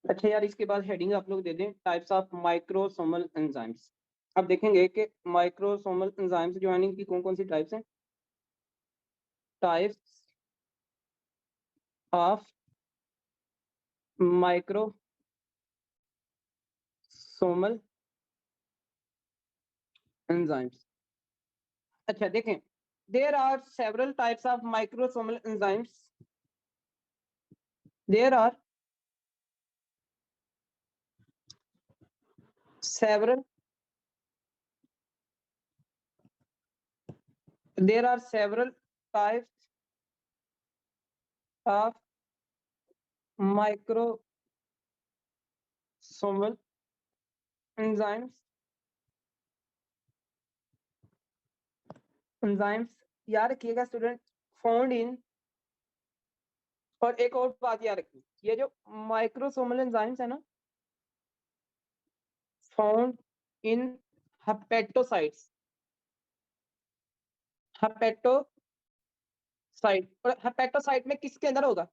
अच्छा यार, इसके बाद हेडिंग आप लोग दे दें टाइप्स ऑफ माइक्रोसोमल एंजाइम्स। अब देखेंगे कि माइक्रोसोमल एंजाइम्स ज्वाइनिंग की कौन कौन सी टाइप्स हैं। Types of microsomal enzymes. अच्छा देखें, there are several types of microsomal enzymes. There are several there are several types of microsomal enzymes। याद रखिएगा स्टूडेंट, फाउंड इन, और एक और बात याद रखिए, ये जो माइक्रोसोमल एंजाइम्स है ना, फाउंड इन हेपेटोसाइट्स। हेपेटोसाइट, और हेपेटोसाइट में किसके अंदर होगा?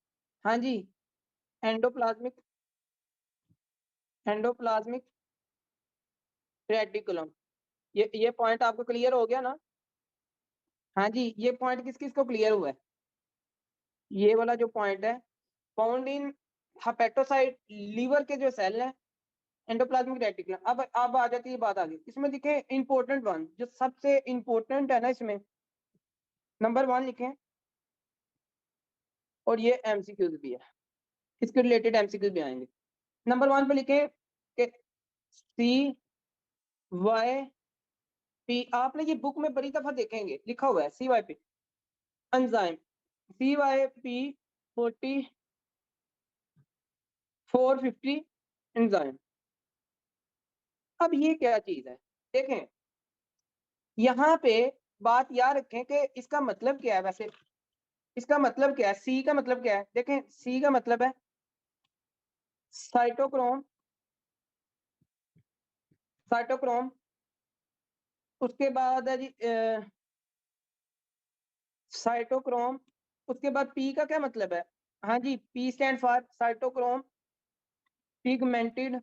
हाँ जी, एंडोप्लाज्मिक एंडोप्लाज्मिक रेटिकुलम। ये पॉइंट आपको क्लियर हो गया ना? हाँ जी, ये पॉइंट किस किस को क्लियर हुआ है? ये वाला जो पॉइंट है, फाउंड इन हेपेटोसाइट, लीवर के जो सेल है, एंडोप्लाज्मिक रेटिकुलम। अब आ जाती है बात आगे, इसमें लिखे इंपॉर्टेंट वन, जो सबसे इंपॉर्टेंट है ना इसमें, नंबर 1 लिखे, और ये एमसीक्यूज भी है, इसके रिलेटेड एमसीक्यूज भी आएंगे। नंबर 1 पे लिखे कि सी वाई पी, आपने ये बुक में बड़ी दफा देखेंगे, लिखा हुआ है सी वाई पी एंजाइम, सी वाई पी 450 एंजाइम। अब ये क्या चीज है देखें, यहाँ पे बात याद रखें कि इसका मतलब क्या है। वैसे इसका मतलब क्या है, सी का मतलब क्या है? देखें, सी का मतलब है साइटोक्रोम, साइटोक्रोम। उसके बाद है जी साइटोक्रोम। उसके बाद पी का क्या मतलब है? हाँ जी, P stand for cytochrome pigmented,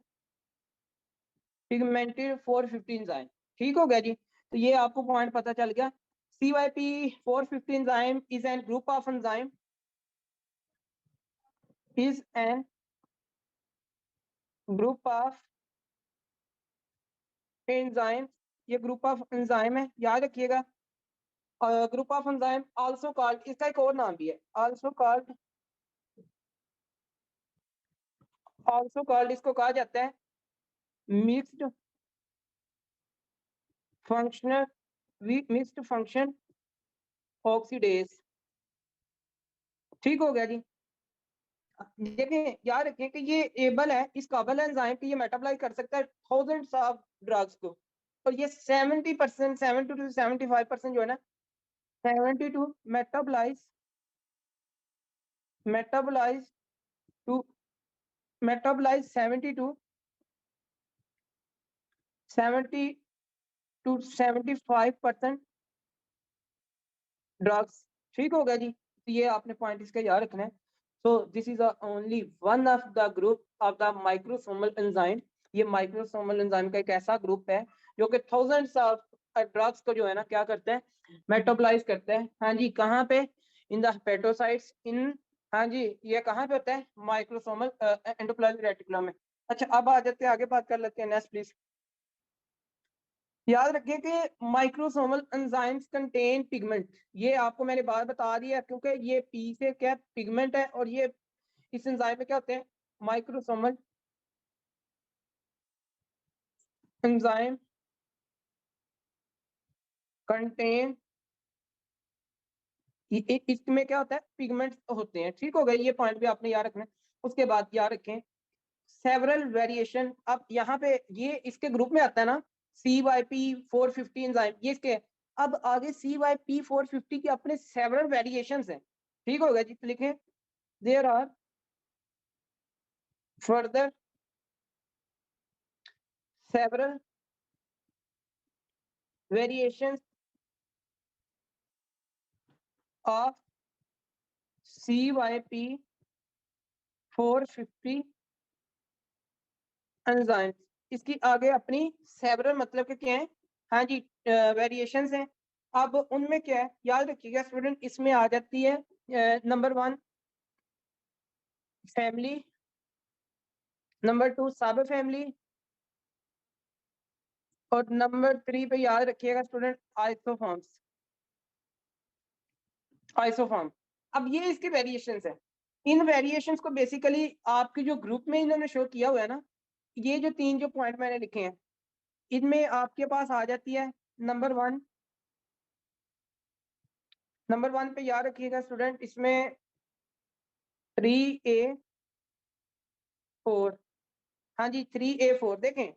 pigmented 450 enzyme. ठीक हो गया जी, तो ये आपको पॉइंट पता चल गया। CYP 450 enzyme is an group of enzyme, is an group of enzyme, ये ग्रुप ऑफ एंजाइम है, याद रखिएगा। Group of enzyme also called, इसका एक और नाम भी है, आल्सो कॉल्ड इसको कहा जाता है mixed functional, mixed function oxidase. ठीक हो गया जी। देखें, याद रखें कि ये एबल है, इस काबल है एंजाइम कि ये मेटाबोलाइज कर सकता है थाउजेंड्स ऑफ ड्रग्स को, और ये 70%, 70 to 75% जो है ना, 72 metabolize metabolize to metabolize 70 to 75% drugs. ठीक हो गया जी, तो ये आपने पॉइंट इसका याद रखना है। So this is only one of the group of the microsomal enzyme. ये माइक्रोसोमल एंजाइम का एक ऐसा ग्रुप है जो कि थाउजेंड्स ऑफ ड्रग्स को जो है ना क्या करते हैं, मेटाबोलाइज करते हैं। हाँ जी, कहाँ पे? इन द हेपेटोसाइट्स इन, हाँ जी, ये कहाँ पे होता है? माइक्रोसोमल एंडोप्लाज्मिक रेटिकुलम में। अच्छा, अब आ जाते हैं आगे, बात कर लेते हैं नेक्स्ट प्लीज। याद रखिए कि माइक्रोसोमल एंजाइम्स कंटेन पिगमेंट, ये आपको मैंने बात बता दी है, क्योंकि ये पी से क्या पिगमेंट है, और ये इस एंजाइम में क्या होते हैं? माइक्रोसोमल एंजाइम कंटेन, इसमें क्या होता है? पिगमेंट्स होते हैं। ठीक हो गया, ये पॉइंट भी आपने याद रखना है। उसके बाद याद रखें सेवरल वेरिएशन। अब यहाँ पे ये इसके ग्रुप में आता है ना, CYP 450 एंजाइम, ये इसके। अब आगे CYP 450 के अपने सेवरल वेरिएशंस हैं। ठीक हो गया जी, तो लिखें there are further several variations of CYP 450 enzyme, इसकी आगे अपनी सेवरल मतलब के क्या है, हाँ जी, वेरिएशंस हैं। अब उनमें क्या है याद रखिएगा स्टूडेंट, इसमें आ जाती है नंबर 1 फैमिली, नंबर 2 सब फैमिली, और नंबर 3 पे याद रखिएगा स्टूडेंट आइसोफॉर्म्स, आइसोफॉर्म। अब ये इसके वेरिएशंस हैं। इन वेरिएशंस को बेसिकली आपके जो ग्रुप में इन्होंने शो किया हुआ है ना, ये जो 3 जो पॉइंट मैंने लिखे हैं, इनमें आपके पास आ जाती है नंबर 1, नंबर 1 पे याद रखिएगा स्टूडेंट, इसमें 3A4, हाँ जी 3A4 देखें।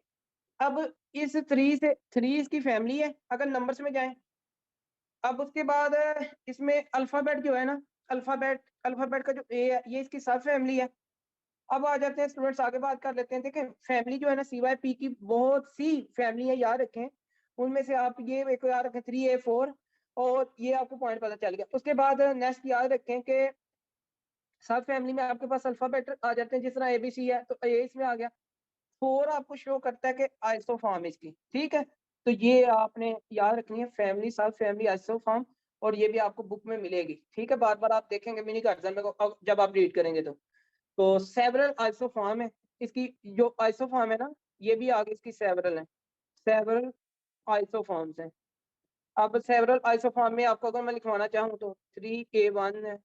अब इस 3 से 3 इसकी फैमिली है अगर नंबर्स में जाएं। अब उसके बाद इसमें अल्फाबेट जो है ना, अल्फाबेट का जो ए है ये इसकी सब फैमिली है। अब आ जाते हैं स्टूडेंट्स, आगे बात कर लेते हैं। देखें फैमिली जो है ना CYP की बहुत सी फैमिली है, याद रखें। उनमें से आप ये एक याद रखें 3A4, और ये आपको पॉइंट पता चल गया। उसके बाद नेक्स्ट याद रखें कि सब फैमिली में आपके पास अल्फाबेट आ जाते हैं, जिस तरह ABC है तो A इसमें आ गया। 4 आपको शो करता है कि आइसोफॉर्म इसकी, ठीक है। तो ये आपने याद रखनी है, फैमिली सब फैमिली आइसोफॉर्म, और ये भी आपको बुक में मिलेगी, ठीक है। बार बार आप देखेंगे मिनी गार्जन में जब आप रीड करेंगे तो सेवरल आइसोफॉर्म है इसकी, जो आइसोफॉर्म है ना, ये भी आगे इसकी सेवरल है, सेवरल आइसोफॉर्म्स हैं। अब सेवरल आइसोफॉर्म में आपको अगर मैं लिखवाना चाहूँ तो 3A1 है,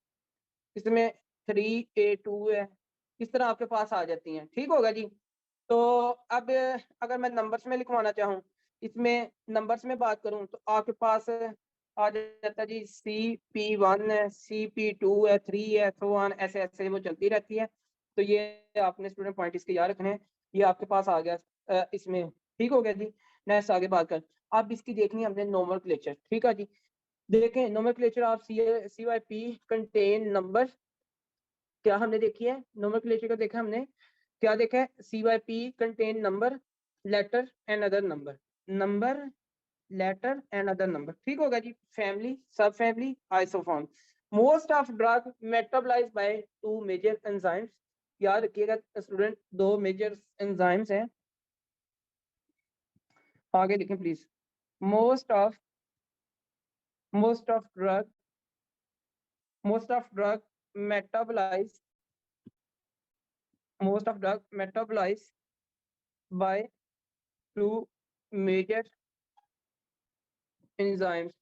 इसमें 3A2 है, इस तरह आपके पास आ जाती हैं, ठीक होगा जी। तो अब अगर मैं नंबर्स में लिखवाना चाहूँ, इसमें नंबर्स में बात करूँ तो आपके पास आ जाता है जी CP1 है, CP2 है, 3 है, so on, ऐसे ऐसे वो चलती रहती है। तो ये आपने स्टूडेंट पॉइंट इसके याद रखने हैं। ये आपके पास आ गया इसमें, ठीक हो गया जी। नेक्स्ट आगे बात कर, अब इसकी देखनी है हमने नोमेनक्लेचर, ठीक है जी। देखें nomenclature of CYP contain number, क्या हमने देखी है नोमेनक्लेचर का, देखा हमने क्या देखा है, CYP contain number, letter and other number, number letter and other number, ठीक होगा जी। फैमिली सब family isoform. Most of drug metabolized by 2 major enzymes, याद रखिएगा स्टूडेंट 2 मेजर एंजाइम्स हैं। आगे लिखें please, most of drug metabolized by 2 major enzymes,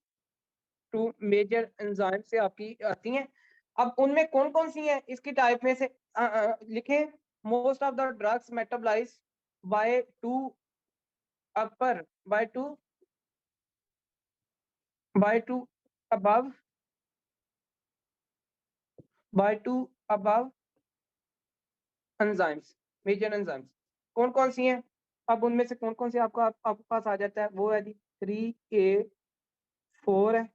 2 major enzymes से आपकी आती हैं। अब उनमें कौन कौन सी हैं इसकी टाइप में से लिखें, most of the drugs metabolize by 2 upper by 2 above enzymes, major enzymes कौन कौन सी हैं। अब उनमें से कौन कौन सी आपके पास आ जाता है, वो है जी 3A4 है,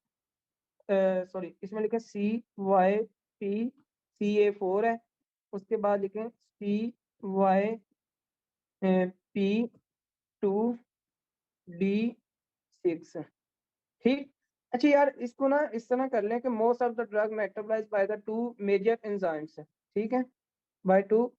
सॉरी इसमें लिखें CYP CA4 है, उसके बाद लिखें CYP2D6, ठीक। अच्छा यार इसको ना इस तरह कर लें कि most of the drug metabolized by the 2 major enzymes, ठीक है, बाय 2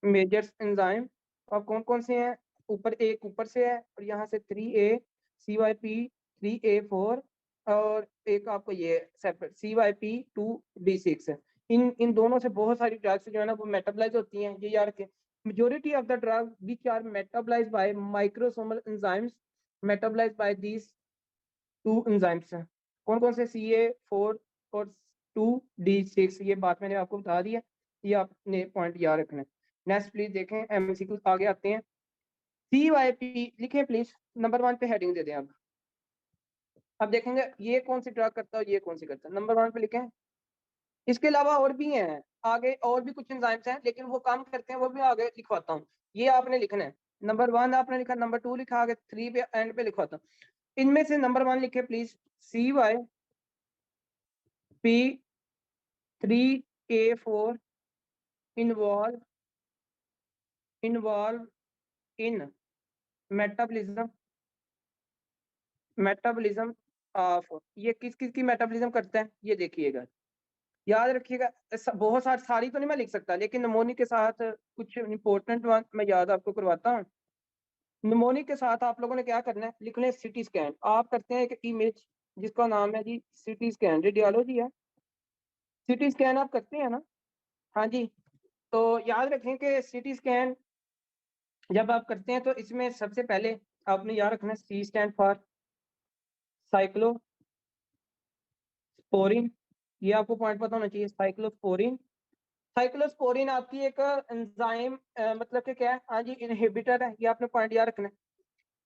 मेजर एंजाइम। अब कौन कौन से हैं, ऊपर एक ऊपर से है, और यहाँ से 3A CYP 3A4, और एक आपको ये सेपरेट CYP2D6 है। इन दोनों से बहुत सारी ड्रग्स जो है ना वो मेटाबोलाइज होती हैं, ये याद रखें। Majority of the drug which are metabolize by microsomal enzymes metabolize by these 2 enzymes हैं। कौन कौन से, CA4 और 2D6, ये बात मैंने आपको बता दी है, ये आपने पॉइंट याद रखना है। नेक्स्ट प्लीज देखें, MCQ आगे आते हैं। CYP लिखें प्लीज, नंबर 1 पे हेडिंग दे दें। अब देखेंगे ये कौन सी ड्रग करता है, ये कौन सी करता है, नंबर 1 पे लिखें। इसके अलावा और भी हैं आगे, और भी कुछ एंजाइम्स हैं लेकिन वो काम करते हैं, वो भी आगे लिखवाता हूँ। ये आपने लिखना है, नंबर 1 आपने लिखा, नंबर 2 लिखा, आगे 3 पे एंड पे लिखवाता हूँ। इनमें से नंबर 1 लिखे please, CYP3A4 involve in metabolism of, ये किस किस की मेटाबॉलिज्म करता है ये देखिएगा। याद रखिएगा, बहुत सारी तो नहीं मैं लिख सकता, लेकिन निमोनिक के साथ कुछ इंपॉर्टेंट वन मैं याद आपको करवाता हूँ। निमोनिक के साथ आप लोगों ने क्या करना है, लिखना है सिटी स्कैन। आप करते हैं एक इमेज जिसका नाम है जी सिटी स्कैन, रेडियोलॉजी है, सिटी स्कैन आप करते हैं ना। हाँ जी, तो याद रखें कि सिटी स्कैन जब आप करते हैं तो इसमें सबसे पहले आपने याद रखना है सी स्टैंड फॉर साइक्लोस्पोरिन, ये आपको पॉइंट पता होना चाहिए, साइक्लोस्पोरिन। साइक्लोस्पोरिन आपकी एक एंजाइम मतलब कि क्या है, हाँ जी इनहिबिटर है, ये आपने पॉइंट याद रखना है।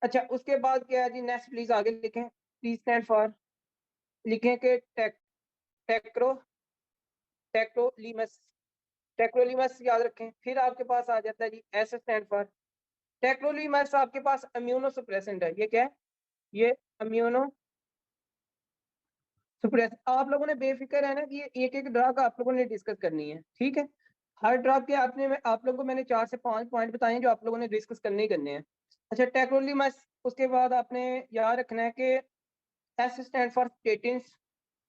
अच्छा उसके बाद क्या है जी, नेक्स्ट प्लीज आगे लिखें, टी स्टैंड फॉर, लिखें कि टेक्रोलीमस, टेक्रोलीमस याद रखें। फिर आपके पास आ जाता है जी एस स्टैंड फॉर, टेक्रोलीमस आपके पास इम्यूनो सुप्रेसेंट है, ये क्या है, ये इम्यूनो सुप्रेस। आप लोगों ने बेफिक्र है ना कि ये एक एक ड्रग आप लोगों ने डिस्कस करनी है, ठीक है। हर ड्रग के आपने आप लोगों को मैंने 4 से 5 पॉइंट बताए हैं जो आप लोगों ने डिस्कस करने ही करने हैं। अच्छा टेक्रोलीमस, उसके बाद आपने याद रखना है कि एस स्टैंड फॉर स्टेटिन्स।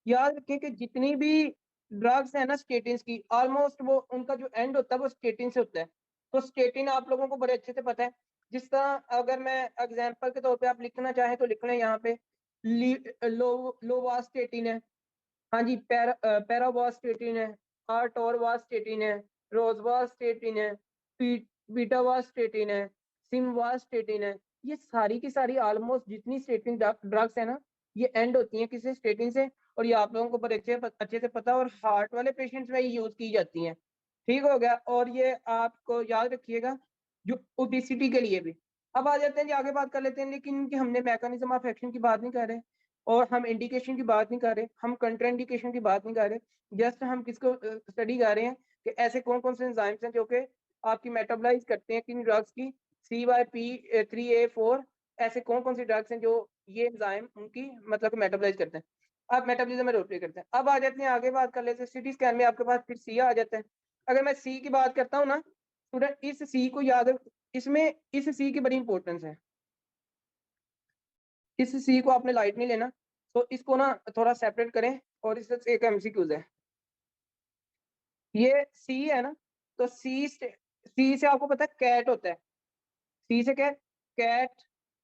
याद रखें कि जितनी भी ड्रग्स है ना स्टेटिन्स की, ऑलमोस्ट वो उनका जो एंड होता है वो स्टेटिन से होता है। तो स्टेटिन आप लोगों को बड़े अच्छे से पता है। जिस तरह अगर मैं एग्जांपल के तौर पे आप लिखना चाहें तो लिख लें यहाँ पे, लोवास्टेटिन है, हाँ जी, पैरावास्टेटिन है, आर्टोरवास्टेटिन है, रोजवास्टेटिन है, बीटावास्टेटिन है, सिमवास्टेटिन है। ये सारी की सारी ऑलमोस्ट जितनी स्टेटिन ड्रग्स है ना, ये एंड होती हैं किसी स्टेटिन से। और ये आप लोगों को बड़े अच्छे से पता है, और हार्ट वाले पेशेंट्स में यूज की जाती हैं। ठीक हो गया, और ये आपको याद रखिएगा जो ओबेसिटी के लिए भी। अब आ जाते हैं जी, आगे बात कर लेते हैं, लेकिन इनके हमने मैकेनिज्म ऑफ एक्शन की बात नहीं कर रहे, और हम इंडिकेशन की बात नहीं कर रहे, हम कंट्राइंडिकेशन की बात नहीं कर रहे। जस्ट हम किसको स्टडी कर रहे हैं कि ऐसे कौन कौन से एंजाइम्स हैं जो कि आपकी मेटाबोलाइज करते हैं किन ड्रग्स की, CYP3A4, ऐसे कौन कौन सी ड्रग्स हैं जो ये एंजाइम उनकी मतलब मेटाबोलाइज करते हैं, अब मेटाबॉलिज्म में रोल प्ले करते हैं। अब आ जाते हैं, आगे बात कर लेते हैं, सिटी स्कैन में आपके पास फिर सी आ जाता है। अगर मैं सी की बात करता हूँ ना स्टूडेंट, इस सी को याद, इसमें इस सी की बड़ी इंपॉर्टेंस है, इस सी को आपने लाइट नहीं लेना, तो इसको ना थोड़ा सेपरेट करें, और इससे एक एमसीक्यूज है, ये सी है ना, तो सी से आपको पता है कैट होता है, सी से क्या, कैट।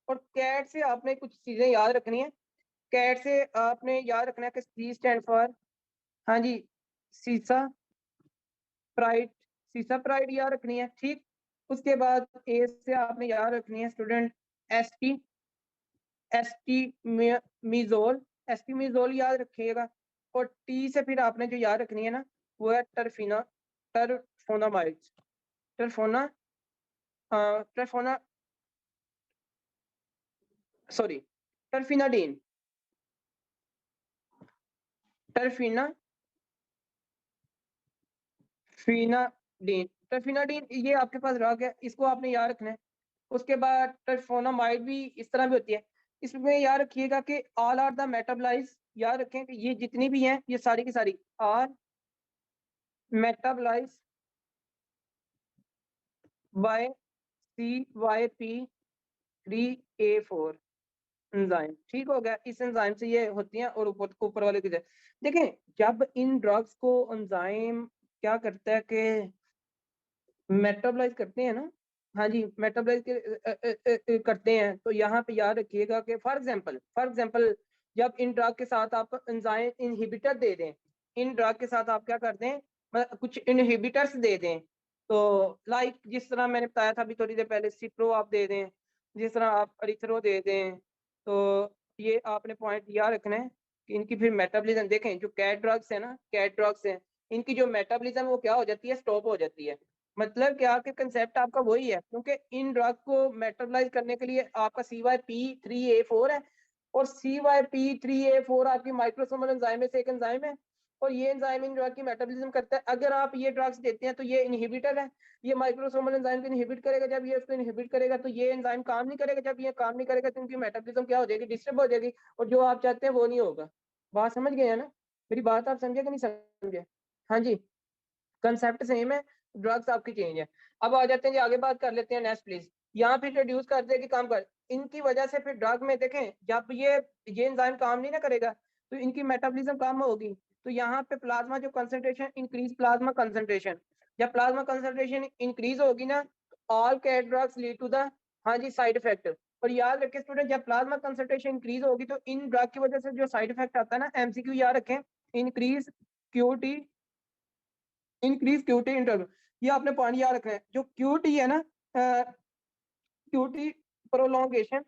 और कैट से आपने कुछ चीजें याद रखनी है, कैट से आपने याद रखना है कि सी स्टैंड फॉर, हाँ जी, सीसा प्राइड, सीसा प्राइड याद रखनी है, ठीक। उसके बाद ए से आपने याद रखनी है स्टूडेंट एसटी, एसटी मीजोल, एसटी मीजोल याद रखिएगा। और टी से फिर आपने जो याद रखनी है ना, वो है टर्फिना, टर्फोनामाइड्स, टर्फोना टर्फोना सॉरी टर्फिनाडीन, टर्फिना फिनाडीन, टर्फिनाडीन ये आपके पास ड्रग है, इसको आपने याद रखना है। उसके बाद टर्फोनामाइड भी इस तरह भी होती है। इसमें याद रखिएगा कि ऑल आर द मेटाबोलाइज, याद रखें कि ये जितनी भी हैं ये सारी की सारी are metabolize bye CYP3A4 enzyme. ठीक हो गया, इस एंजाइम से ये होती हैं, और ऊपर वाले की देखें, जब इन ड्रग्स को एंजाइम क्या करता है कि मेटाबोलाइज करते हैं ना, हाँ जी मेटाबोलाइज करते हैं, तो यहाँ पे याद रखिएगा कि फॉर एग्जांपल जब इन ड्रग के साथ आप एंजाइम इनहिबिटर दे दें, इन ड्रग के साथ आप क्या कर दें, कुछ इनहिबिटर्स दे दें, तो लाइक जिस तरह मैंने बताया था अभी थोड़ी देर पहले, सिप्रो आप दे दें, जिस तरह आप अरिथ्रो दे दें, तो ये आपने पॉइंट याद रखना है कि इनकी फिर मेटाबॉलिज्म देखें, जो कैट ड्रग्स है ना, कैट ड्रग्स हैं, इनकी जो मेटाबॉलिज्म वो क्या हो जाती है, स्टॉप हो जाती है। मतलब क्या कि कंसेप्ट आपका वही है, क्योंकि इन ड्रग को मेटाबोलाइज करने के लिए आपका CYP3A4 है, और CYP3A4 आपकी माइक्रोसोमल एंजाइम में से एक एंजाइम है, और ये एंजाइम इन ड्रग की मेटाबॉलिज्म करता है। अगर आप ये ड्रग्स देते हैं तो ये इनहिबिटर है, ये माइक्रोसोमल एंजाइम को इनहिबिट करेगा, जब ये उसको इनहिबिट करेगा तो ये एंजाइम काम नहीं करेगा, जब ये काम नहीं करेगा तो इनकी मेटाबॉलिज्म क्या हो जाएगी, डिस्टर्ब हो जाएगी, और जो आप चाहते हैं वो नहीं होगा। बात समझ गए हैं ना, मेरी बात आप समझे कि नहीं समझे? हाँ जी, कंसेप्ट सेम है, ड्रग्स आपकी चेंज है। अब आ जाते हैं जी, आगे बात कर लेते हैं नेक्स्ट प्लीज। यहाँ फिर रिड्यूस कर देगी काम कर, इनकी वजह से फिर ड्रग में देखें, जब ये एंजाइम काम नहीं ना करेगा तो इनकी मेटाबॉलिज्म कम होगी, तो यहाँ पे प्लाज्मा जो कंसंट्रेशन इंक्रीज प्लाज्मा कंसंट्रेशन, जब प्लाज्मा कंसंट्रेशन इंक्रीज होगी ना, all cat drugs lead to the, हाँ जी, साइड इफेक्ट। और याद रखें स्टूडेंट, जब प्लाज्मा कंसंट्रेशन इंक्रीज होगी तो इन ड्रग की वजह से जो साइड इफेक्ट आता है ना, एमसीक्यू याद रखें, increase QT, increase QT interval, ये आपने पॉइंट याद रखना है। जो क्यूटी है ना, क्यूटी प्रोलोंगेशन,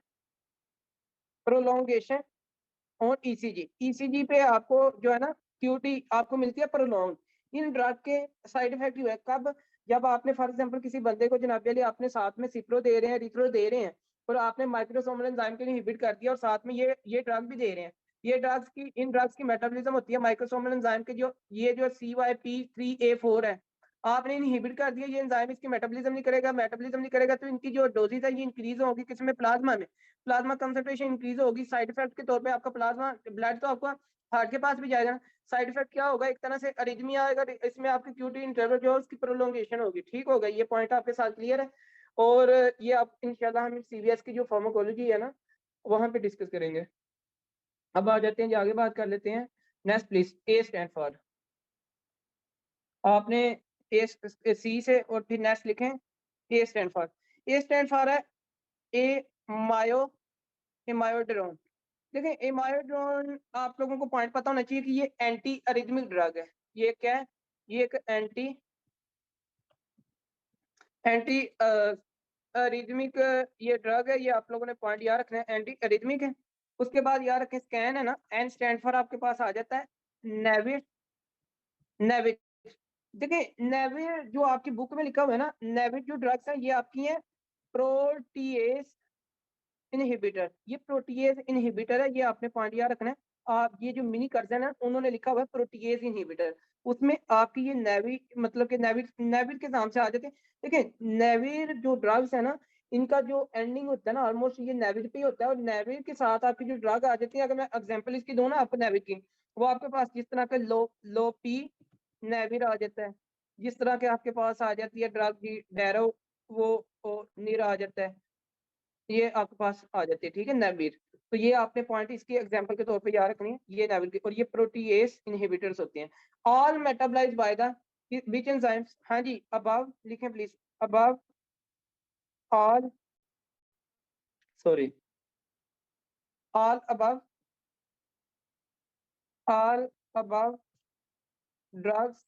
प्रोलोंगेशन और ईसीजी, ईसीजी पे आपको जो है ना क्यूटी आपको मिलती है प्रोलॉन्ग। इन ड्रग के साइड इफेक्ट हुए कब, जब आपने फॉर एग्जांपल किसी बंदे को जनाब अली आपने साथ में सिप्रो दे रहे हैं, रिथ्रो दे रहे हैं, और आपने माइक्रोसोमल एंजाइम के लिए इनहिबिट कर दिया और साथ में ये ड्रग भी दे रहे हैं। ये ड्रग्स की, इन ड्रग्स की मेटाबॉलिज्म होती है माइक्रोसोमल एंजाइम के, जो ये जो CYP3A4 है, आपने इनहिबिट कर दिया, ये एंजाइम इसकी मेटाबॉलिज्म नहीं करेगा, मेटाबॉलिज्म नहीं करेगा तो इनकी जो डोजेज है ये इंक्रीज होगी किसमें, प्लाज्मा में, प्लाज्मा कंसंट्रेशन इंक्रीज होगी। साइड इफेक्ट के तौर पे आपका प्लाज्मा ब्लड तो आपका हार्ट के पास भी जाएगा। साइड इफेक्ट क्या होगा, एक तरह से अरिथमिया आएगा, इसमें आपकी क्यूटी इंटरवल जो है उसकी प्रोलोंगेशन होगी। ठीक होगा, ये पॉइंट आपके साथ क्लियर है। और ये आप इंशाल्लाह हम सीवीएस की जो फार्माकोलॉजी है ना वहां पे डिस्कस करेंगे। अब आ जाते हैं जी, आगे बात कर लेते हैं। Next please, A stand for, आपने ए सी से और फिर नेक्स्ट लिखें, A stand for, A stand for है ए मायो, एमायोड्रोन। देखिए एमायोड्रोन आप लोगों को पॉइंट पता होना चाहिए कि ये एंटी अरिथमिक ड्रग है। ये क्या है, ये एक एंटी एंटी अरिथमिक ये ड्रग है, ये आप लोगों ने पॉइंट याद रखना है, एंटी अरिथमिक है। उसके बाद याद रखें स्कैन है ना, एन स्टैंड फॉर आपके पास आ जाता है नेविट, नेविट। देखिए नेविट जो आपकी बुक में लिखा हुआ है ना, नेविट जो ड्रग्स है ये आपकी है प्रोटीएस इनहिबिटर, ये प्रोटीएज इनहिबिटर है, ये आपने पॉइंट याद रखना है। आप ये जो मिनी कर्जन है उन्होंने लिखा हुआ है प्रोटीएज इनहिबिटर, उसमें आपकी ये नेवी मतलब कि नेविर, नेविर के नाम से आ जाते हैं। देखिए नेविर जो ड्रग्स है ना, इनका जो एंडिंग होता है ना ऑलमोस्ट ये नेविर पे ही होता है, और नेविर के साथ आपकी जो ड्रग आ जाती है, अगर मैं एग्जांपल इसकी दूं ना आपको नेविर की, वो आपके पास जिस तरह के लो पी नेविर आ जाता है, जिस तरह के आपके पास आ जाती है ड्रग की डैरो, वो नीर आ जाता है, ये आपके पास आ जाती है। ठीक है, नेविर। तो ये आपने पॉइंट इसके एग्जांपल के तौर पे याद रखनी है, ये नेविर की, और ये प्रोटीएस इनहिबिटर्स होते हैं। All metabolised by the which enzymes, हाँ जी, अबव लिखें please, above all, sorry, all above, all above drugs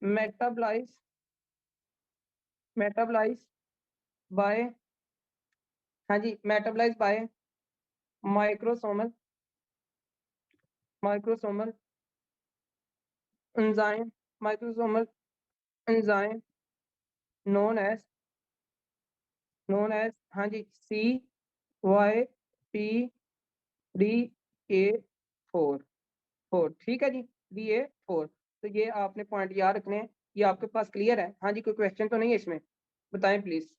metabolise, metabolise by, हाँ जी, metabolise by microsomal, microsomal enzyme, microsomal enzyme known as, known as, हाँ जी, CYP3A4, ठीक है जी, DA4। तो ये आपने पॉइंट याद रखने हैं, ये आपके पास क्लियर है। हाँ जी, कोई क्वेश्चन तो नहीं है इसमें, बताएं प्लीज,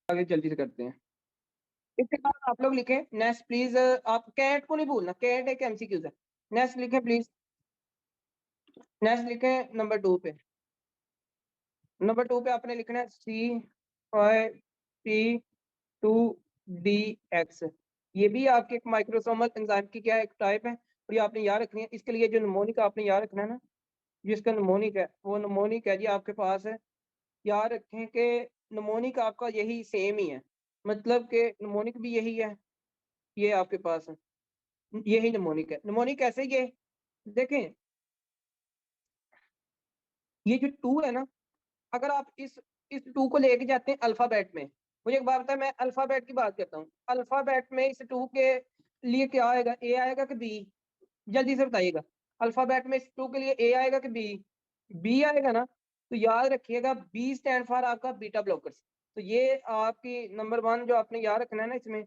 आगे जल्दी से करते हैं। इसके बाद आप लोग लिखें नेक्स्ट प्लीज, आप कैट को नहीं भूलना, कैट एक एमसीक्यूज है। नेक्स्ट लिखें प्लीज, नेक्स्ट लिखें नंबर 2 पे आपने लिखना है CYP2DX, ये भी आपके एक माइक्रोसोमल एंजाइम की क्या एक टाइप है, और ये आपने याद रखनी है। इसके लिए जो नमोनिक आपने याद रखना है ना, जिसका नमोनिक है वो नमोनिक है जी आपके पास है। याद रखें कि नमोनिक आपका यही सेम ही है, मतलब कि नमोनिक भी यही है, ये आपके पास है, यही नमोनिक है। नमोनिक कैसे, ये देखें, ये जो 2 है ना, अगर आप इस 2 को लेके जाते हैं अल्फाबेट में, मुझे एक बात बताए, मैं अल्फाबेट की बात करता हूँ, अल्फाबेट में इस 2 के लिए क्या आएगा, ए आएगा कि बी, जल्दी से बताइएगा। अल्फाबेट में इस 2 के लिए ए आएगा कि बी, बी आएगा ना, तो याद रखिएगा बी स्टैंड फॉर आपका बीटा ब्लॉकर्स। तो ये आपकी नंबर 1 जो आपने याद रखना है ना, इसमें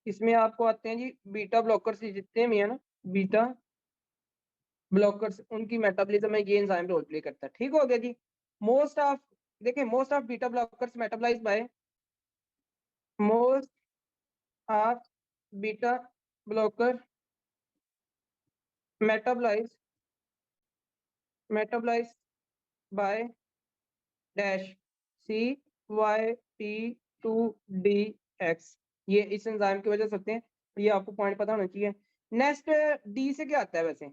इसमें आपको आते हैं जी बीटा ब्लॉकर्स, जितने भी है ना बीटा ब्लॉकर्स, उनकी मेटाबॉलिज्म में ये एंजाइम रोल प्ले करता है। ठीक हो गया जी। मोस्ट ऑफ, देखिए most of beta blockers metabolize by, most of beta blocker metabolize, metabolise by dash CYP2DX, ये इस एंजाइम की वजह से होते हैं। ये आपको पॉइंट पता होना चाहिए। नेक्स्ट डी से क्या आता है वैसे,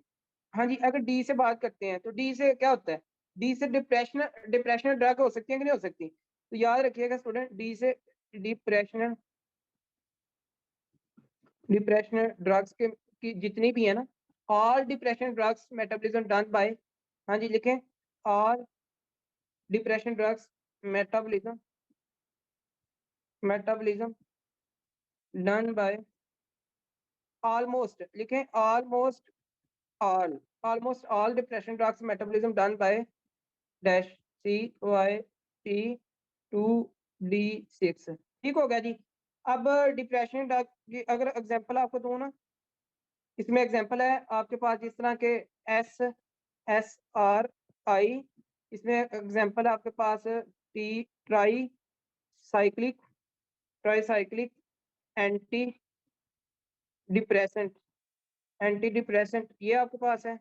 हाँ जी, अगर डी से बात करते हैं तो डी से क्या होता है, डी से डिप्रेशनल ड्रग हो सकती है कि नहीं हो सकती, तो याद रखिएगा स्टूडेंट, डी से डिप्रेशनल ड्रग्स के की जितनी भी है ना, all depression drugs metabolism done by, हाँ जी लिखें, all depression drugs metabolism done by, almost लिखें, almost all depression drugs metabolism done by dash C Y T 2D6। ठीक हो गया जी। अब डिप्रेशन ड्रग की अगर एग्जांपल आपको दूं ना, इसमें एग्जांपल है आपके पास जिस तरह के SSRI, इसमें एग्जांपल है आपके पास टी ट्राईसाइक्लिक एंटी डिप्रेसेंट ये आपके पास है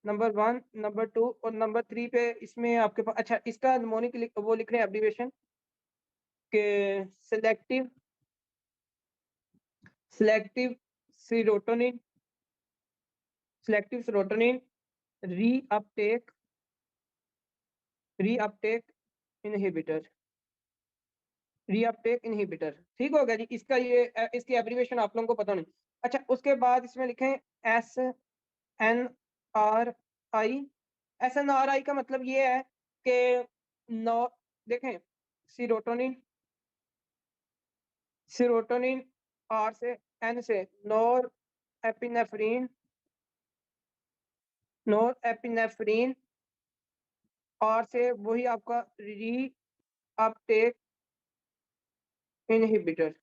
नंबर 1, नंबर 2 और नंबर 3 पे इसमें आपके पास, अच्छा इसका निमोनिक वो लिख रहे हैं एब्रीवेशन के सेलेक्टिव सीरोटोनिन रीअपटेक इनहिबिटर। ठीक हो गया जी, इसका ये इसकी एब्रीवेशन आप लोगों को पता नहीं। अच्छा उसके बाद इसमें लिखें SNRI। SNRI का मतलब ये है कि नो, देखें सीरोटोनिन आर से एन से नोर एपिनेफ्रीन और से वही आपका री अपटेक इनहिबिटर।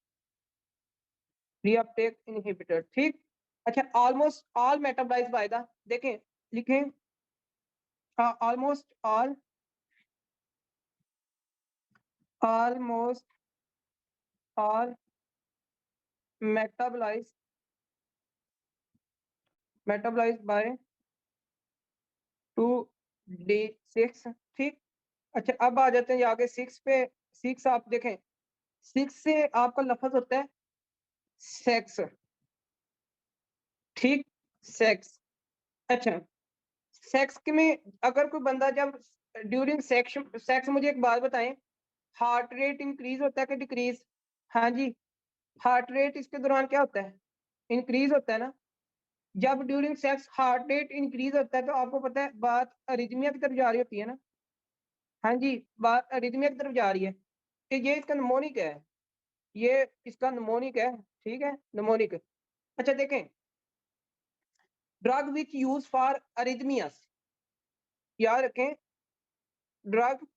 ठीक, अच्छा ऑलमोस्ट ऑल मेटाबॉलाइज्ड बाय द, देखें लिखें ऑलमोस्ट ऑल मेटाबॉलाइज्ड बाय 2D6। ठीक, अच्छा अब आ जाते हैं आगे 6 पे। 6 आप देखें, 6 से आपका लफ्ज होता है सेक्स। ठीक, सेक्स। अच्छा सेक्स के में अगर कोई बंदा जब ड्यूरिंग सेक्स मुझे एक बात बताएं, हार्ट रेट इंक्रीज होता है कि डिक्रीज? हाँ जी, हार्ट रेट इसके दौरान क्या होता है, इंक्रीज होता है ना। जब during sex heart rate increase होता है तो आपको पता है बात अरिथमिया की तरफ जा रही होती है ना। हाँ जी, बात अरिथमिया की तरफ जा रही है, कि ये इसका नमोनिक है, ये इसका नमोनिक है। ठीक है, नमोनिक। अच्छा देखें, drug which use for arrhythmias, याद रखें, drug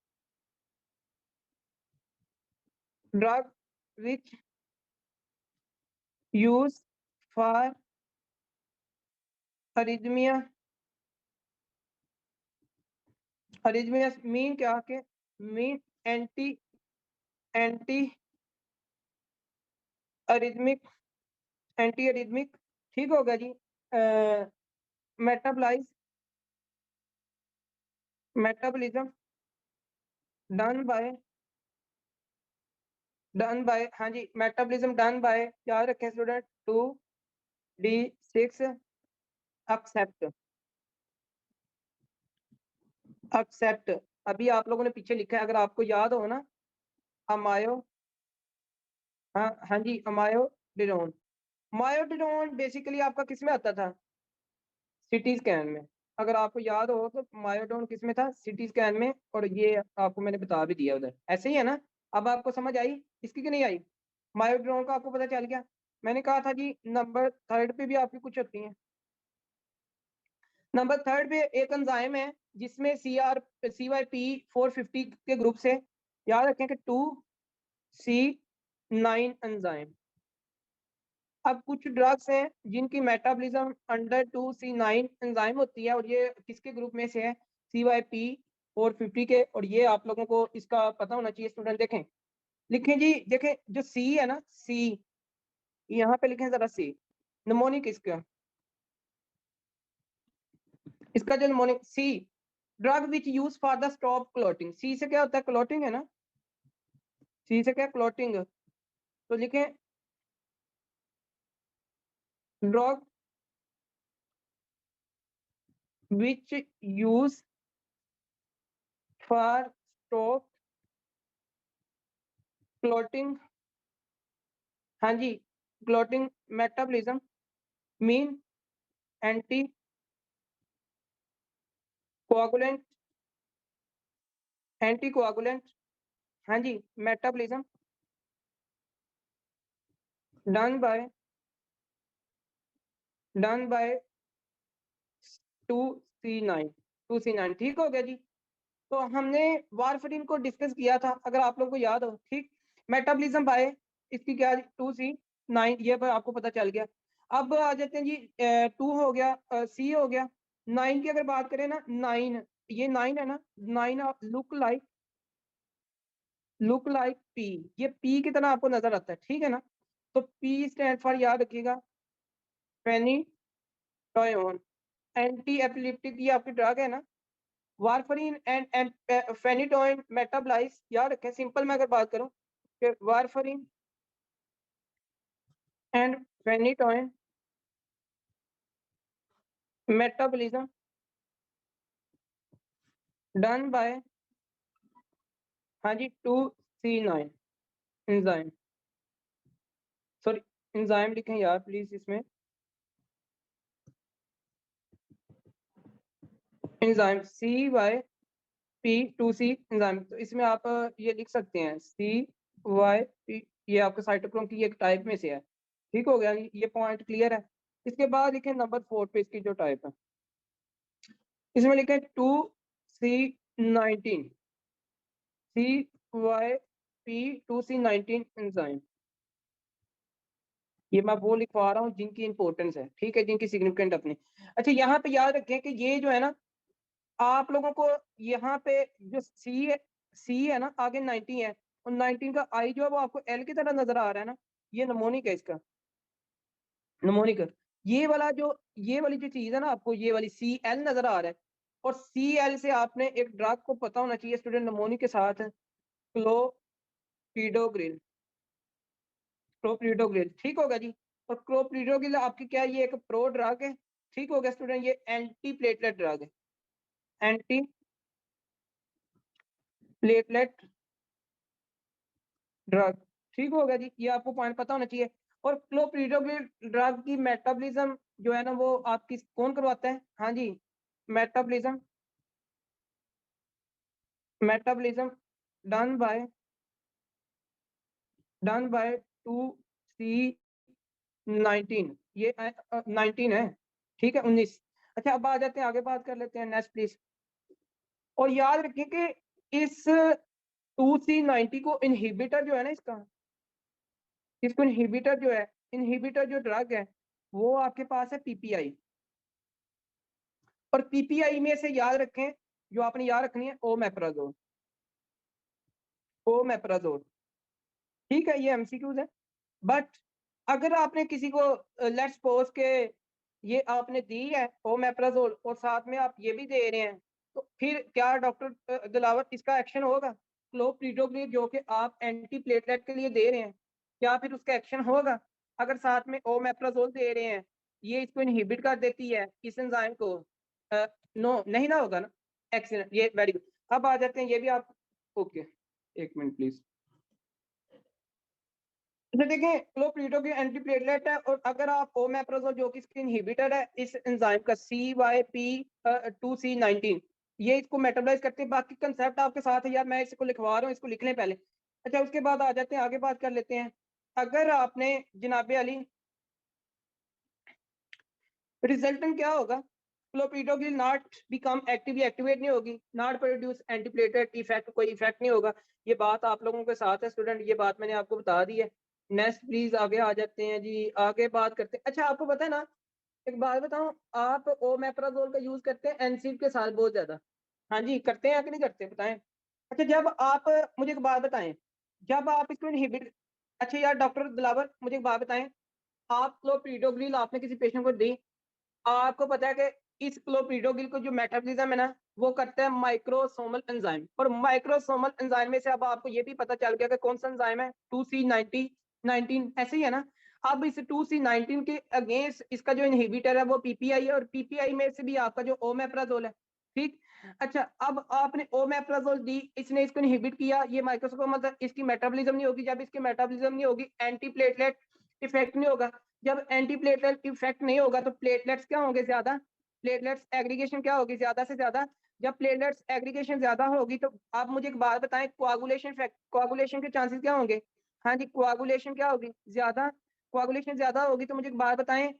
which use for arrhythmia, arrhythmias mean क्या के, मीन एंटी एंटी अरिथमिक ठीक होगा जी। मेटाबॉलाइज मेटाबॉलिज्म डन बाय हाँ जी, मेटाबॉलिज्म डन बाय, याद रखें स्टूडेंट, 2D6 एक्सेप्ट। अभी आप लोगों ने पीछे लिखा है, अगर आपको याद हो ना, अमायो, हाँ हाँ जी, अमायोडिनोन। मायोडिनोन बेसिकली आपका किस में आता था, सिटी स्कैन में। अगर आपको याद हो तो मायोडोन किस में था, सिटी स्कैन में, और ये आपको मैंने बता भी दिया उधर, ऐसे ही है ना। अब आपको समझ आई इसकी कि नहीं आई, मायोडोन का आपको पता चल गया। मैंने कहा था जी नंबर 3 पे भी आपकी कुछ होती है। नंबर 3 पे एक एंजाइम है जिसमें CYP450 के ग्रुप से, याद रखें कि 2C9 एंजाइम। अब कुछ ड्रग्स हैं जिनकी मेटाबॉलिज्म अंडर 2C9 एंजाइम होती है, और ये किसके ग्रुप में से है, CYP450 के, और ये आप लोगों को इसका पता होना चाहिए स्टूडेंट। देखें लिखें जी, देखें जो सी है ना, सी यहाँ पे लिखें जरा, सी निमोनिक, इसका जो mnemonic C, drug which use for the stop clotting, C से क्या होता है, क्लॉटिंग है ना, सी से क्या, क्लॉटिंग। तो लिखें drug which use for stop clotting, हाँ जी, clotting metabolism, mean anti coagulant, anticoagulant, हाँ जी, metabolism done by 2C9, 2C9, ठीक हो गया जी। तो हमने वारफरीन को डिस्कस किया था, अगर आप लोगों को याद हो, ठीक। मेटाबॉलिज्म बाय इसकी क्या 2C9, ये पर आपको पता चल गया। अब आ जाते हैं जी, 2 हो गया, सी हो गया। 9 की अगर बात करें ना, 9, ये 9 है ना, 9 लुक लाइक पी, ये पी की तरह आपको नजर आता है, ठीक है ना। तो पी स्टैंड फॉर, याद रखिएगा, फेनिटोन, एंटी एपिलेप्टिक, ये आपकी ड्रग है ना। वारफरीन एंड फेनिटोइन मेटाबलाइज, याद रखें, सिंपल में अगर बात करूं कि warfarin and phenytoin metabolism done by, हाँ जी, 2C9 एंजाइम, सॉरी एंजाइम लिखें यार प्लीज, इसमें एंजाइम CYP2C एंजाइम, तो इसमें आप ये लिख सकते हैं CYP, ये आपका साइटोक्रोम की एक टाइप में से है, ठीक हो गया, ये पॉइंट क्लियर है। इसके बाद लिखें नंबर 4 पे इसकी जो टाइप है, इसमें लिखें 2C19, CYP2C19 एंजाइम। ये मैं वो लिखवा रहा हूँ जिनकी इंपॉर्टेंस है, ठीक है, जिनकी सिग्निफिकेंट अपनी। अच्छा, यहाँ पे याद रखें कि ये जो है ना, आप लोगों को यहाँ पे जो सी है ना, आगे 19 है, और 19 का आई जो है वो आपको एल की तरह नजर आ रहा है ना, ये नमोनिक है इसका, नमोनिक। ये वाली जो चीज है ना, आपको ये वाली CL नजर आ रहा है, और CL से आपने एक ड्रग को पता होना चाहिए स्टूडेंट, नमोनिक के साथ क्लोपिडोग्रिल, क्लोपिडोग्रिल, ठीक होगा जी। और क्लोपिडोग्रिल आपकी क्या है, ये एक प्रो ड्रग है, ठीक हो गया स्टूडेंट, ये एंटी प्लेटलेट ड्रग है, एंटी प्लेटलेट ड्रग, ठीक होगा जी, ये आपको पॉइंट पता होना चाहिए। और क्लोपिडोग्रिल ड्रग की मेटाबॉलिज्म जो है ना, वो आपकी कौन करवाता है, हाँ जी, metabolism, metabolism done by 2C19, ये 19 है, ठीक है, 19। अच्छा, अब आ जाते हैं, आगे बात कर लेते हैं, नेक्स्ट प्लीज। और याद रखिए कि इस 2C90 को इनहिबिटर जो है ना, इसको इनहिबिटर जो है, इनहिबिटर जो ड्रग है, वो आपके पास है PPI। और PPI में से याद रखें, जो आपने याद रखनी है, ओमेप्राजोल, ओमेप्राजोल, ठीक है, ये MCQs है। बट अगर आपने किसी को, लेट्स सपोज के ये आपने दी है ओमेप्राजोल, और साथ में आप ये भी दे रहे हैं, तो फिर क्या डॉक्टर दिलावर इसका एक्शन होगा? क्लोप्रिडोग्रिल जो कि आप एंटी प्लेटलेट के लिए दे रहे हैं, क्या फिर उसका एक्शन होगा? अगर साथ में ओमेप्राजोल दे रहे हैं, ये इसको इनहिबिट कर देती है, इस एंजाइम को, नो नहीं ना होगा ना, एक्सीडेंट, ये वेरी गुड। अब आ जाते हैं, ये भी आप, ओके, एक मिनट प्लीज। तो देखें, क्लोप्रिडो की एंटीप्लेटलेट है, और अगर आप ओमेप्राजोल जो कि इसके इनहिबिटर है, इस एंजाइम का CYP2C19, ये इसको मेटाबोलाइज करते हैं। बाकी कंसेप्ट आपके साथ है यार, मैं इसको लिखवा रहा हूँ, इसको लिख लें पहले। अच्छा, उसके बाद आ जाते हैं, आगे बात कर लेते हैं। अगर आपने जनाबे अली, रिजल्टेंट क्या होगा? Clopidogrel not become actively, activate नहीं होगी, नॉट प्रोड्यूस एंटीप्लेटलेट इफेक्ट, कोई इफेक्ट नहीं होगा। ये बात आप लोगों के साथ है स्टूडेंट, ये बात मैंने आपको बता दी है। नेक्स्ट प्लीज, आगे आ जाते हैं जी, आगे बात करते हैं। अच्छा, आपको पता है ना, एक बात बताऊं, आप ओमेप्राजोल का यूज करते हैं एनसीड के साथ बहुत ज्यादा, हाँ जी, करते हैं कि नहीं करते, बताएं। अच्छा, जब आप, मुझे एक बात बताएं, जब आप इसको इनहिबिट, अच्छा यार डॉक्टर दिलावर, मुझे एक बात बताएं, आप क्लोपिडोग्रिल आपने किसी पेशेंट को दी, आपको पता है कि इस क्लोपिडोग्रिल को जो मेटाबॉलिज्म है ना, वो करता है माइक्रोसोमल एंजाइम, और माइक्रोसोमल एंजाइम में से अब आपको ये भी पता चल गया कि कौन सा एंजाइम है, 2C19, ऐसे ही है ना। अब इस 2C19 के अगेंस्ट इसका जो इनहिबिटर है वो पीपीआई है, और पीपीआई में से भी आपका जो ओमेप्राजोल है, ठीक। अच्छा, अब आपने ओमेप्राजोल दी, इसने इसको इनहिबिट किया, ये माइक्रोस्कोप मतलब इसकी मेटाबॉलिज्म नहीं होगी। जब इसकी मेटाबॉलिज्म नहीं होगी, एंटीप्लेटलेट इफेक्ट नहीं होगा। जब एंटीप्लेटलेट इफेक्ट नहीं होगा तो प्लेटलेट्स क्या होंगे? ज्यादा। प्लेटलेट्स एग्रीगेशन क्या होगी? ज्यादा से ज्यादा। जब प्लेटलेट्स एग्रीगेशन ज्यादा होगी तो आप मुझे एक बात बताएं, कोआगुलेशन के चांसेस क्या होंगे? हाँ जी, कोआगुलेशन क्या होगी? ज्यादा। कोआगुलेशन ज्यादा होगी तो मुझे एक बात बताएं,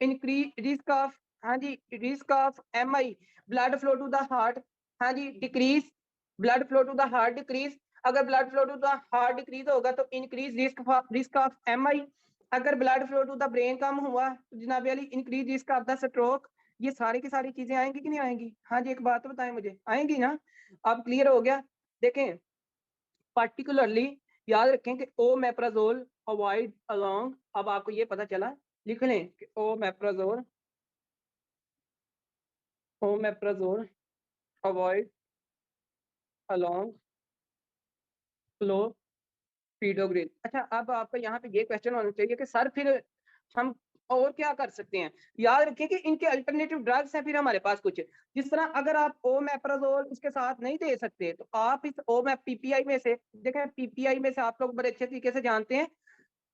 इंक्रीज रिस्क ऑफ, हाँ जी, risk of MI, blood flow to the heart, हाँ जी, decrease, blood flow to the heart decrease. अगर blood flow to the heart decrease होगा तो इंक्रीज रिस्क ऑफ एमआई। अगर blood flow to the brain कम हुआ तो जनाब Ali increase risk of the stroke. ये सारी की सारी चीजें आएंगी कि नहीं आएंगी? हाँ जी, एक बात बताएं मुझे, आएंगी ना? अब क्लियर हो गया। देखें, पर्टिकुलरली याद रखें कि ओमेप्राजोल अवॉइड अलोंग, अब आपको ये पता चला, लिख लें कि ओमेप्राजोल अवॉइड अलोंग क्लोपिडोग्रेल। अच्छा, अब आपका यहाँ पे ये क्वेश्चन होना चाहिए कि सर फिर हम और क्या कर सकते हैं? याद रखिए कि इनके अल्टरनेटिव ड्रग्स हैं फिर हमारे पास कुछ। जिस तरह अगर आप ओमेप्राजोल इसके साथ नहीं दे सकते तो आप इस ओमेप पीपीआई में से देखें, पीपीआई में से आप लोग बड़े अच्छे तरीके से जानते हैं,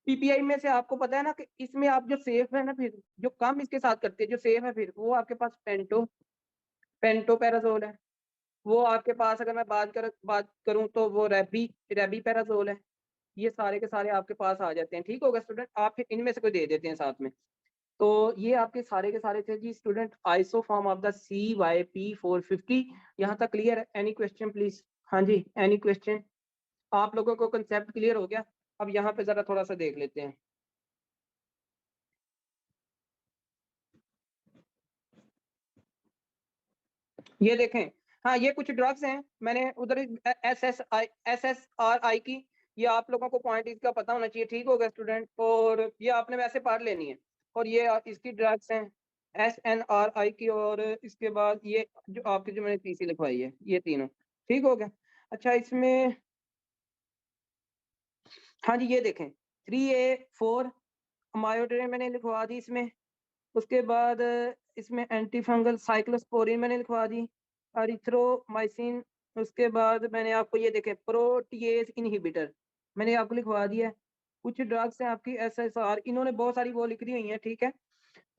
पीपीआई में से आपको पता है ना कि इसमें आप जो सेफ है ना, फिर जो कम इसके साथ करते हैं, जो सेफ है फिर वो आपके पास पेंटोपेराजोल है। वो आपके पास अगर मैं बात करूं तो वो रेबी पैराजोल है। ये सारे के सारे आपके पास आ जाते हैं। ठीक होगा स्टूडेंट, आप फिर इनमें से कोई दे देते हैं साथ में। तो ये आपके सारे के सारे थे जी student, isoform of the CYP450। यहाँ तक क्लियर है? Any question please? हाँ जी, एनी क्वेश्चन? आप लोगों को कंसेप्ट क्लियर हो गया? अब यहाँ पे जरा थोड़ा सा देख लेते हैं। ये देखें, हाँ ये कुछ ड्रग्स हैं, मैंने उधर SSRI की, ये आप लोगों को पॉइंट इसका पता होना चाहिए। ठीक होगा स्टूडेंट, और ये आपने वैसे पढ़ लेनी है। और ये इसकी ड्रग्स हैं SNRI की, और इसके बाद ये जो आपकी जो मैंने पीसी लिखवाई है, ये तीनों। ठीक हो गया? अच्छा, इसमें हाँ जी ये देखें, 3A4 मायोड्रेन मैंने लिखवा दी इसमें। उसके बाद इसमें एंटी फंगल साइक्लोस्पोरिन मैंने लिखवा दी, अरिथ्रोमाइसिन। उसके बाद मैंने आपको ये देखे प्रोटीएज इनहिबिटर मैंने आपको लिखवा दिया है। कुछ ड्रग्स हैं आपकी SSR, इन्होंने बहुत सारी वो लिख दी हुई है। ठीक है,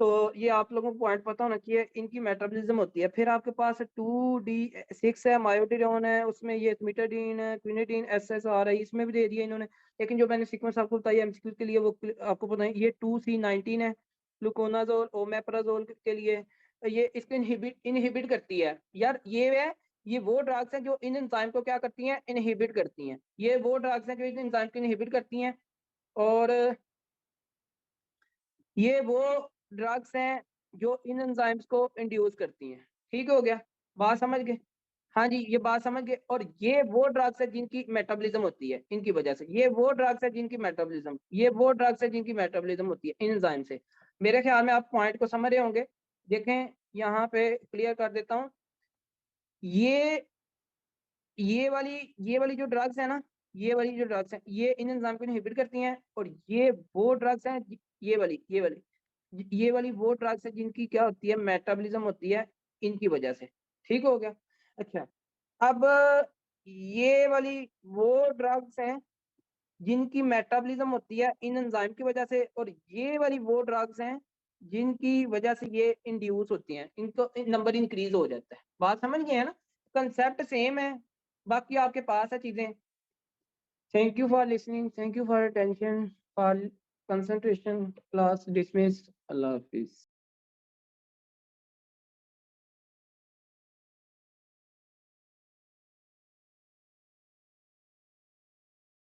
तो ये आप लोगों को पॉइंट पता होना चाहिए, इनकी मेटाबॉलिज्म होती है। फिर आपके पास 2D6 है, मायोडिरोन है, उसमें ये मिटाडीन है, क्विनिडीन, SSR है, इसमें भी दे दिया इन्होंने। लेकिन जो मैंने सीक्वेंस आपको बताया MCQ के लिए वो आपको पता है, ये 2C19 है, ग्लूकोनाजोल ओमेप्राजोल के लिए। ये इसको इनहिबिट करती है यार। ये वो ड्रग्स हैं जो इन एंजाइम को क्या करती हैं? इनहिबिट करती हैं। ये वो ड्रग्स हैं जो इन एंजाइम को इनहिबिट करती हैं, और ये वो ड्रग्स हैं जो इन एंजाइम्स को इंड्यूस करती हैं। ठीक हो गया? बात समझ गए? हाँ जी, ये बात समझ गए। और ये वो ड्रग्स है जिनकी मेटाबॉलिज्म होती है इनकी वजह से। ये वो ड्रग्स है जिनकी मेटाबॉलिज्म होती है इन एंजाइम से। मेरे ख्याल में आप पॉइंट को समझ रहे होंगे। देखें, यहाँ पे क्लियर कर देता हूँ। ये ये वाली जो ड्रग्स है ना, ये वाली जो ड्रग्स हैं ये इन एंजाइम को इनहिबिट करती हैं। और ये वो ड्रग्स हैं, ये वाली वो ड्रग्स है जिनकी क्या होती है? मेटाबॉलिज्म होती है इनकी वजह से। ठीक हो गया? अच्छा, अब ये वाली वो ड्रग्स हैं जिनकी मेटाबॉलिज्म होती है इन एंजाइम की वजह से, और ये वाली वो ड्रग्स हैं जिनकी वजह से ये इंड्यूस होती हैं, इनको नंबर इंक्रीज हो जाता है। बात समझ गए हैं ना? कंसेप्ट सेम है, बाकी आपके पास है चीजें। Thank you for listening, thank you for attention, for concentration. Class dismiss. Allah Hafiz.